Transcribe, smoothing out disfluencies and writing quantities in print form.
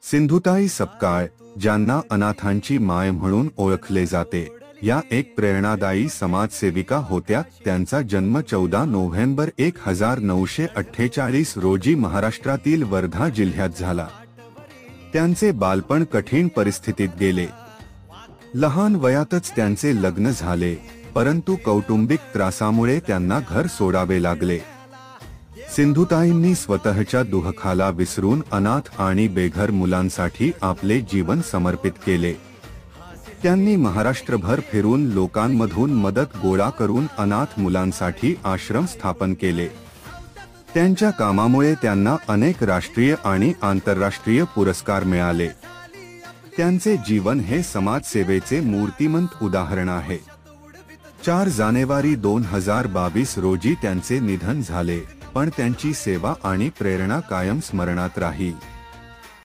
सिंधुताई सपकाळ, ज्यांना अनाथांची माय म्हणून ओळखले जाते, या एक प्रेरणादायी समाजसेविका होत्या। त्यांचा जन्म 14 नोव्हेंबर 1948 रोजी महाराष्ट्रातील वर्धा जिल्ह्यात झाला। त्यांचे बालपण कठीण परिस्थितीत गेले। लहान वयातच त्यांचे लग्न झाले, परंतु कौटुंबिक त्रासामुळे त्यांना घर सोडावे लागले। सिंधुताईंनी स्वतःच्या दुःखाला विसरून अनाथ आणि बेघर मुलांसाठी आपले जीवन समर्पित केले। त्यांनी महाराष्ट्रभर फिरून लोकांमधून मदत गोळा करून अनाथ मुलांसाठी आश्रम स्थापन केले। त्यांच्या कामामुळे त्यांना अनेक राष्ट्रीय आणि आंतरराष्ट्रीय पुरस्कार मिळाले। त्यांचे जीवन हे समाजसेवेचे मूर्तिमंत उदाहरण आहे। 4 जानेवारी 2022 रोजी त्यांचे निधन झाले, पण त्यांची सेवा आणि प्रेरणा कायम स्मरणात राहील।